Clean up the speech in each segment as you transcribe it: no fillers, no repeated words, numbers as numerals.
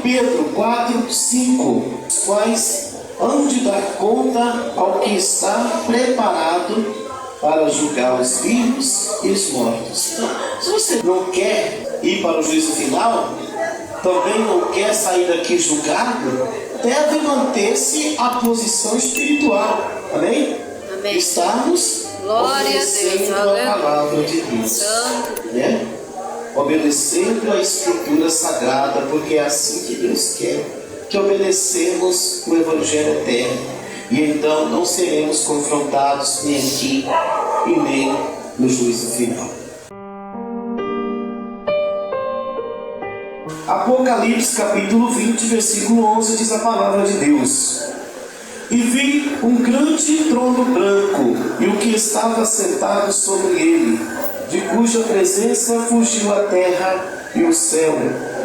Pedro 4, 5, os quais hão de dar conta ao que está preparado para julgar os vivos e os mortos. Então, se você não quer ir para o juízo final, também não quer sair daqui julgado, deve manter-se a posição espiritual. Amém? Amém. Estarmos obedecendo a palavra de Deus. Né? Obedecendo a Escritura Sagrada, porque é assim que Deus quer, que obedecemos o Evangelho eterno. E então não seremos confrontados nem aqui e nem no juízo final. Apocalipse capítulo 20, versículo 11, diz a palavra de Deus: E vi um grande trono branco, e o que estava sentado sobre ele, de cuja presença fugiu a terra e o céu,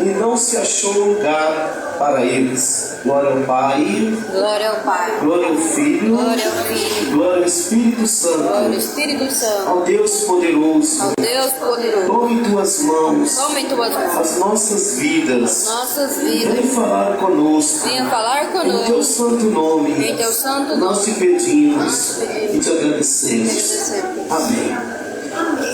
e não se achou lugar para eles. Glória ao Pai, glória ao Pai, glória ao Filho, glória ao Filho, glória ao Espírito Santo, glória ao Espírito Santo, ao Deus poderoso. ao Deus poderoso. Tome em tuas mãos Tome em tuas mãos as nossas vidas. nossas vidas. Vem falar conosco. Venha falar Em teu conosco. santo nome, Em teu santo nós nome. te pedimos e te agradecemos. Amém.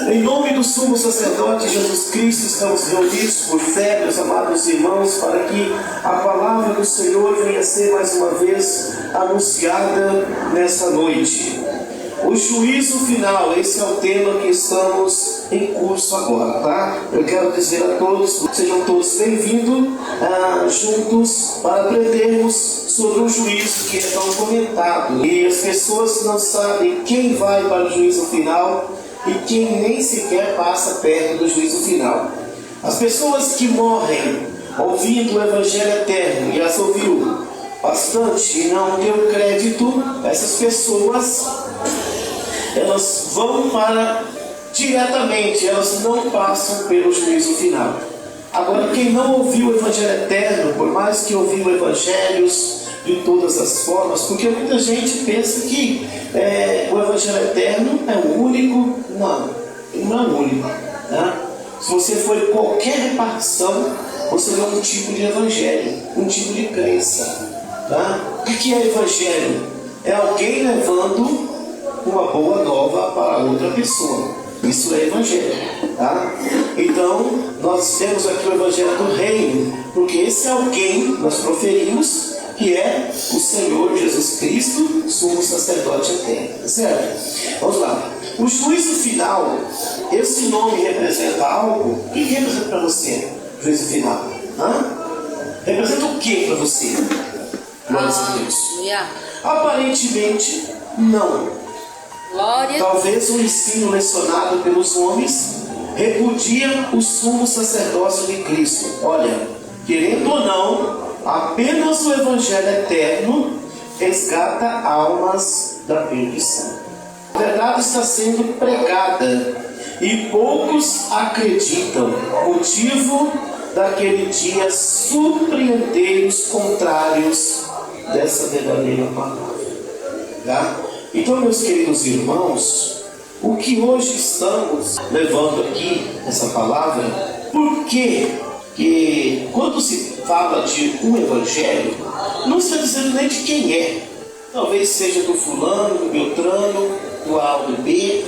Em nome do sumo sacerdote Jesus Cristo, estamos reunidos por fé, meus amados irmãos, para que a palavra do Senhor venha ser mais uma vez anunciada nesta noite. O juízo final, esse é o tema que estamos em curso agora, tá? Eu quero dizer a todos, sejam todos bem-vindos juntos para aprendermos sobre o juízo que é tão comentado. E as pessoas não sabem quem vai para o juízo final e quem nem sequer passa perto do juízo final. As pessoas que morrem ouvindo o Evangelho eterno, e as ouviu bastante e não deu crédito, essas pessoas, elas vão para diretamente, elas não passam pelo juízo final. Agora, quem não ouviu o Evangelho eterno, por mais que ouviu evangelhos de todas as formas, porque muita gente pensa que o Evangelho eterno é o único. Não, não é o único. Né? Se você for em qualquer repartição, você vê um tipo de evangelho, um tipo de crença. Tá? O que é evangelho? É alguém levando uma boa nova para outra pessoa. Isso é evangelho. Tá? Então, nós temos aqui o evangelho do reino, porque esse alguém nós proferimos, que é o Senhor Jesus Cristo, sumo sacerdote eterno. Certo? Vamos lá. O juízo final, esse nome representa algo? O que representa para você? Juízo final. Representa o que para você? Glória a Deus. Aparentemente, não. Glória. Talvez o ensino lecionado pelos homens repudia o sumo sacerdócio de Cristo. Olha, querendo ou não, apenas o Evangelho eterno resgata almas da perdição. A verdade está sendo pregada e poucos acreditam, motivo daquele dia surpreender os contrários dessa verdadeira palavra. Tá? Então, meus queridos irmãos, o que hoje estamos levando aqui, essa palavra, por quê? Que quando se fala de um evangelho, não está dizendo nem de quem é. Talvez seja do fulano, do Beltrano, do A ou do B.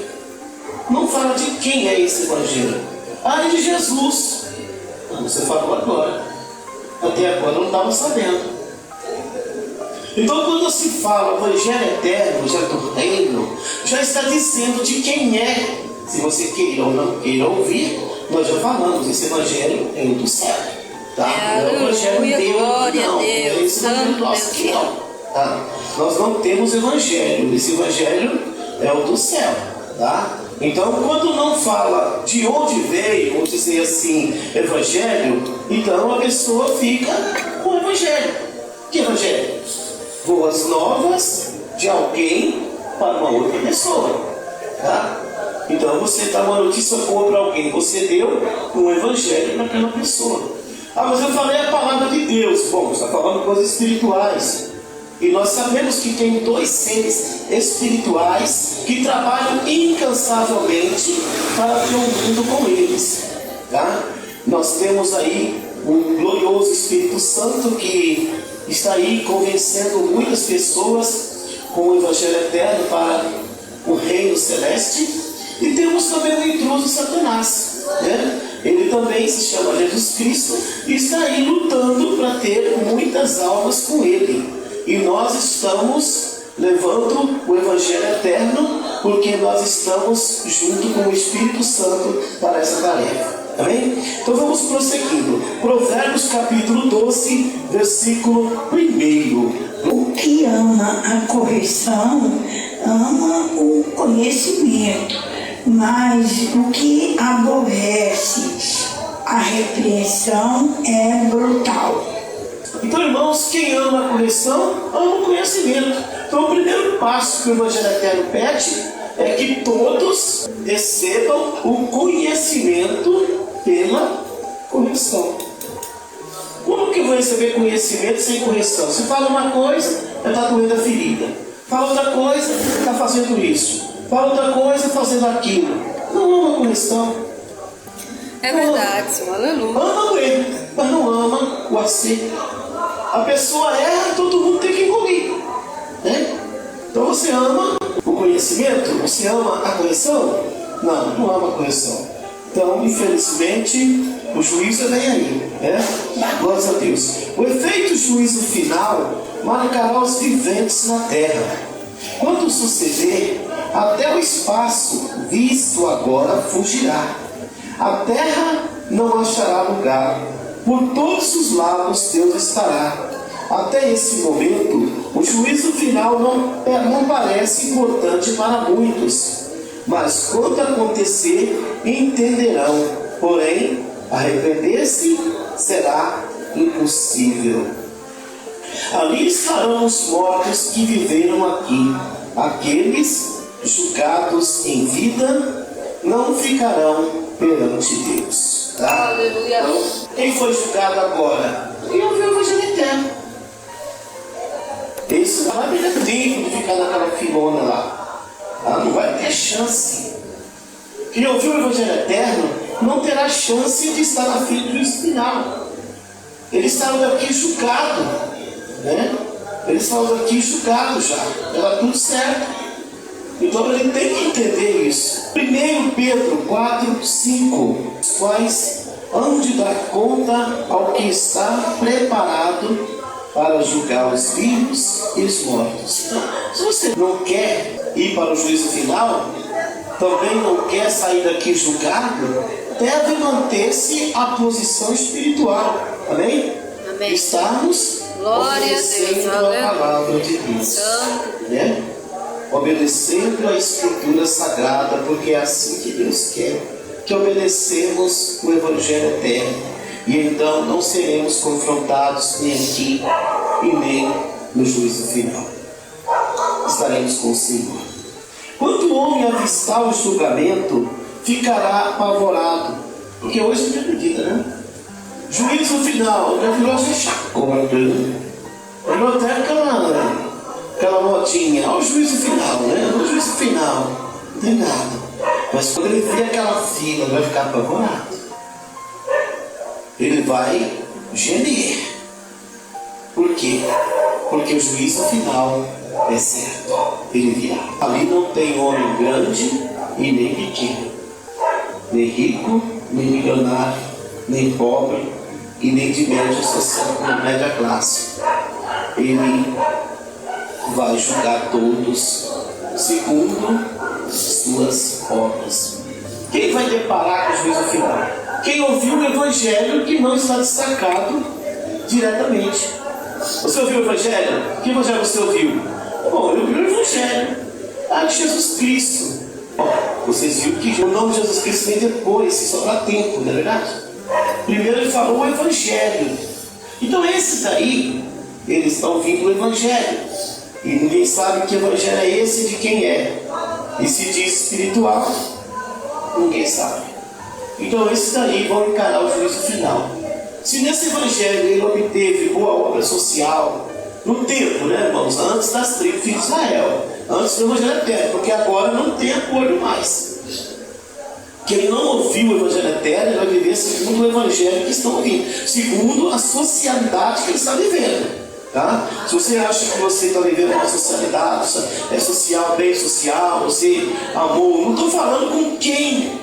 Não fala de quem é esse evangelho. É de Jesus. Você falou agora. Até agora eu não estava sabendo. Então, quando se fala evangelho eterno, evangelho do reino, já está dizendo de quem é. Se você queira ou não queira ouvir, nós já falamos, esse evangelho é o do céu. Tá? Não é o evangelho de Deus, não. É esse evangelho nosso aqui, não. Tá? Nós não temos evangelho. Esse evangelho é o do céu. Tá? Então, quando não fala de onde veio, vamos dizer assim, evangelho, então a pessoa fica com o evangelho. Que evangelho? Boas novas de alguém para uma outra pessoa. Tá? Então você dá uma notícia boa para alguém, você deu um evangelho para aquela pessoa. Mas eu falei a palavra de Deus. Bom, você está falando coisas espirituais. E nós sabemos que tem dois seres espirituais que trabalham incansavelmente para ter um mundo com eles. Tá? Nós temos aí o glorioso Espírito Santo. Santo que está aí convencendo muitas pessoas com o Evangelho eterno para o reino celeste. E temos também o intruso Satanás, né? Ele também se chama Jesus Cristo e está aí lutando para ter muitas almas com ele. E nós estamos levando o Evangelho eterno porque nós estamos junto com o Espírito Santo para essa tarefa. Amém? Então vamos prosseguindo. Provérbios capítulo 12, versículo 1. O que ama a correção, ama o conhecimento, mas o que aborrece a repreensão é brutal. Então, irmãos, quem ama a correção, ama o conhecimento. Então, o primeiro passo que o Evangelho Eterno pede é que todos recebam o conhecimento pela correção. Como que eu vou receber conhecimento sem correção? Se fala uma coisa, está doendo a ferida. Fala outra coisa, está fazendo isso. Fala outra coisa, fazendo aquilo. Não ama a correção. É verdade, Senhor. Aleluia. Ama o erro, mas não ama o acerto. A pessoa erra, todo mundo tem que engolir, né? Então você ama o conhecimento? Você ama a correção? Não, não ama a correção. Então, infelizmente, o juízo vem aí, né? Glória a Deus. O efeito juízo final marcará os viventes na terra. Quando suceder, até o espaço visto agora fugirá. A terra não achará lugar. Por todos os lados Deus estará. Até esse momento, o juízo final não parece importante para muitos. Mas quando acontecer, entenderão. Porém, arrepender-se será impossível. Ali estarão os mortos que viveram aqui. Aqueles julgados em vida não ficarão perante Deus. Tá? Aleluia. Então, quem foi julgado agora? Quem ouviu o Evangelho Eterno. Esse não vai ter tempo de ficar naquela filona lá. Não vai ter chance. Quem ouviu o Evangelho Eterno não terá chance de estar na fila do juízo final. Eles estavam daqui julgados, né? Eles estavam daqui julgados já. Era tudo certo. Então ele tem que entender isso. 1 Pedro 4, 5. Os quais hão de dar conta ao que está preparado para julgar os vivos e os mortos. Então, se você não quer ir para o juízo final, também não quer sair daqui julgado, deve manter-se a posição espiritual. Amém? Amém. Estarmos Glória a Deus. obedecendo a Aleluia. palavra de Deus. Santo. Né? Obedecendo a Escritura Sagrada, porque é assim que Deus quer, que obedecemos o Evangelho Eterno, e então não seremos confrontados nem aqui e nem no juízo final. Estaremos com o Senhor. Quando o homem avistar o julgamento, ficará apavorado, porque hoje não acredita, né? Juízo final, já virou essa chacota, virou até aquela modinha, olha o juízo final, né? O juízo final, não tem nada. Mas quando ele vê aquela fila, ele vai ficar apavorado. Ele vai gemer. Por quê? Porque o juízo final é certo. Ele virá. Ali não tem homem grande e nem pequeno, nem rico, nem milionário, nem pobre e nem de média classe. Ele vai julgar todos segundo suas obras. Quem vai deparar com o juízo final? Quem ouviu o Evangelho que não está destacado diretamente. Você ouviu o Evangelho? Que Evangelho você ouviu? Bom, eu ouvi o Evangelho de Jesus Cristo. Vocês viram que o nome de Jesus Cristo vem depois, só dá tempo, não é verdade? Primeiro ele falou o Evangelho. Então esses aí, eles estão ouvindo o Evangelho. E ninguém sabe que Evangelho é esse e de quem é. E se diz espiritual, ninguém sabe. Então esses daí vão encarar o juízo final. Se nesse Evangelho ele obteve boa obra social, no tempo, né, irmãos? Antes das tribos de Israel, antes do Evangelho Eterno, porque agora não tem acordo mais. Quem não ouviu o Evangelho eterno, ele vai viver segundo o Evangelho que estão ouvindo, segundo a socialidade que ele está vivendo. Tá? Se você acha que você está vivendo uma socialidade, é social, bem social, você amou, não estou falando com quem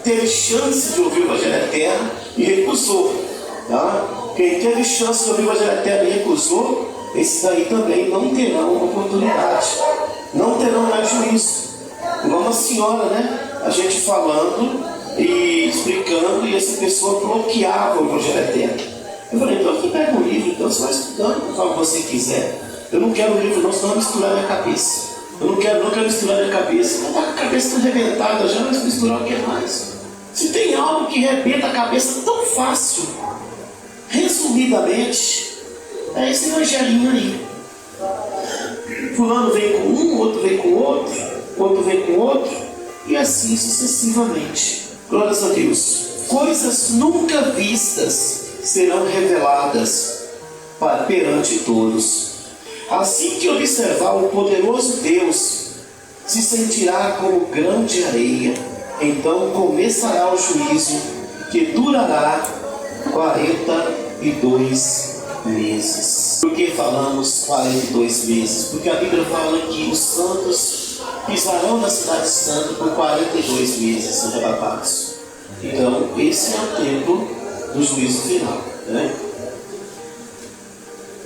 teve chance de ouvir o Evangelho eterno e recusou. Tá? Quem teve chance de ouvir o Evangelho eterno e recusou, esses aí também não terão oportunidade, não terão mais juízo. Igual uma senhora, né? A gente falando e explicando, e essa pessoa bloqueava o Evangelho eterno. Eu falei, então aqui pega o livro, então você vai estudando conforme você quiser. Eu não quero o livro, não, senão misturar minha cabeça. Eu não quero misturar minha cabeça. Eu estou com a cabeça tão arrebentada, já vai misturar o que mais? Se tem algo que arrebenta a cabeça tão fácil, resumidamente, é esse evangelinho aí. Fulano vem com um, outro vem com outro, outro vem com outro, e assim sucessivamente. Glórias a Deus. Coisas nunca vistas serão reveladas perante todos. Assim que observar o poderoso Deus, se sentirá como grão de areia. Então começará o juízo, que durará 42 meses. Por que falamos 42 meses? Porque a Bíblia fala que os santos pisarão na cidade santa por 42 meses, são arrebatados. Então esse é o tempo do juízo final, né?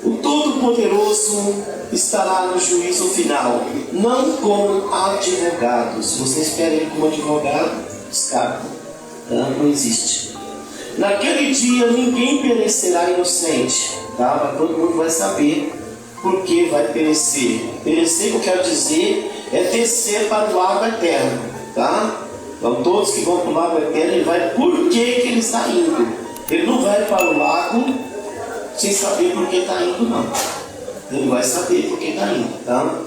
O Todo-Poderoso estará no juízo final, não como advogado. Se você espera ele como advogado, escapa, não existe. Naquele dia ninguém perecerá inocente, tá? Mas todo mundo vai saber por que vai perecer. Perecer, que eu quero dizer, é descer para o lago eterno, tá? Então todos que vão para o lago eterno, ele vai por que ele está indo. Ele não vai para o lago sem saber por que está indo, não. Ele vai saber por que está indo, tá?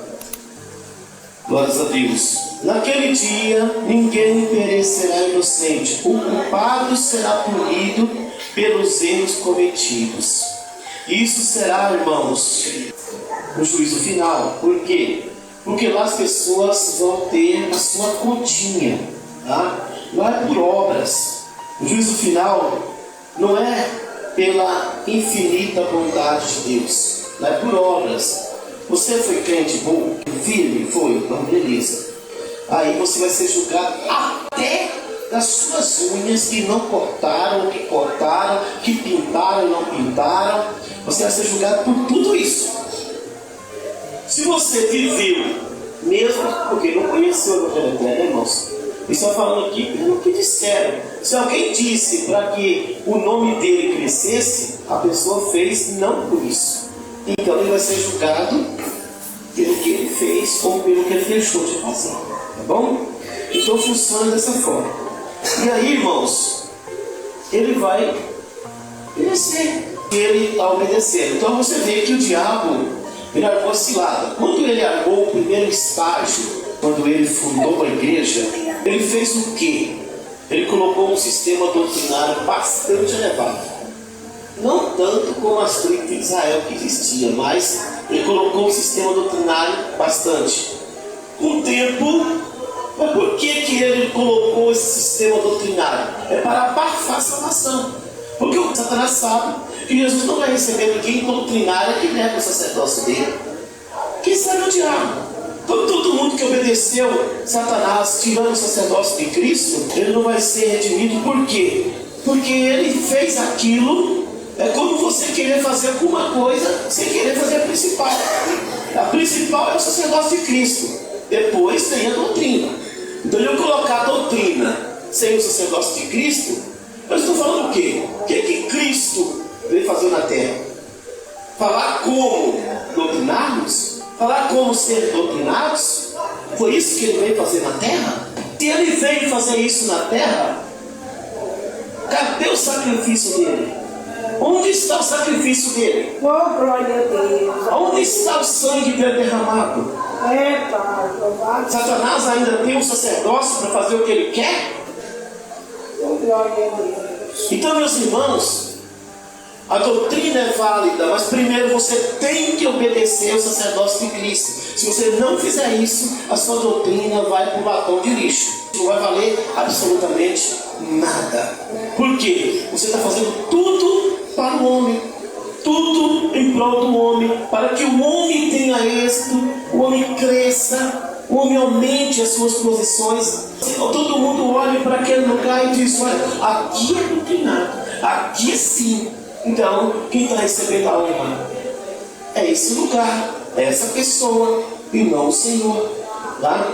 Glórias a Deus. Naquele dia, ninguém perecerá inocente. O culpado será punido pelos erros cometidos. Isso será, irmãos, no juízo final. Por quê? Porque lá as pessoas vão ter a sua continha, tá? Não é por obras. O juízo final não é pela infinita bondade de Deus, não é por obras. Você foi crente bom, firme, foi, então beleza. Aí você vai ser julgado até das suas unhas que não cortaram, que pintaram e não pintaram. Você vai ser julgado por tudo isso. Se você viveu, mesmo porque não conheceu o Evangelho eterno, né, irmãos? Estão falando aqui pelo que disseram. Se alguém disse para que o nome dele crescesse, a pessoa fez não por isso. Então ele vai ser julgado pelo que ele fez ou pelo que ele deixou de fazer. Tá bom? Então funciona dessa forma. E aí, irmãos, ele vai obedecer. Ele está obedecendo. Então você vê que o diabo, ele armou a cilada. Quando ele armou o primeiro estágio, quando ele fundou a igreja, ele fez o quê? Ele colocou um sistema doutrinário bastante elevado. Não tanto como as tribos de Israel que existia, mas ele colocou um sistema doutrinário bastante. Com o tempo, mas por que ele colocou esse sistema doutrinário? É para abafar a salvação. Porque o Satanás sabe que Jesus não vai receber ninguém doutrinário que nega o sacerdócio dele. Quem sabe é o diabo. Todo mundo que obedeceu Satanás, tirando o sacerdócio de Cristo, ele não vai ser redimido. Por quê? Porque ele fez aquilo. É como você querer fazer alguma coisa sem querer fazer a principal. A principal é o sacerdócio de Cristo. Depois tem a doutrina. Então eu colocar a doutrina sem o sacerdócio de Cristo, eu estou falando o quê? O que Cristo veio fazer na terra? Falar como doutrinarmos? Falar como ser doutrinados? Foi isso que ele veio fazer na terra? Se ele veio fazer isso na terra, cadê o sacrifício dele? Onde está o sacrifício dele? Oh, glória a Deus. Onde está o sangue dele derramado? É, Pai, louvado. Satanás ainda tem um sacerdócio para fazer o que ele quer? Oh, glória a Deus. Então, meus irmãos, A doutrina é válida, mas primeiro você tem que obedecer ao sacerdócio de Cristo. Se você não fizer isso, a sua doutrina vai para o latão de lixo. Não vai valer absolutamente nada. Por quê? Você está fazendo tudo para o homem. Tudo em prol do homem. Para que o homem tenha êxito, o homem cresça, o homem aumente as suas posições. Todo mundo olha para aquele lugar e diz: olha, aqui é doutrinado, aqui sim. Então, quem está recebendo a honra é esse lugar, é essa pessoa, e não o Senhor. Tá?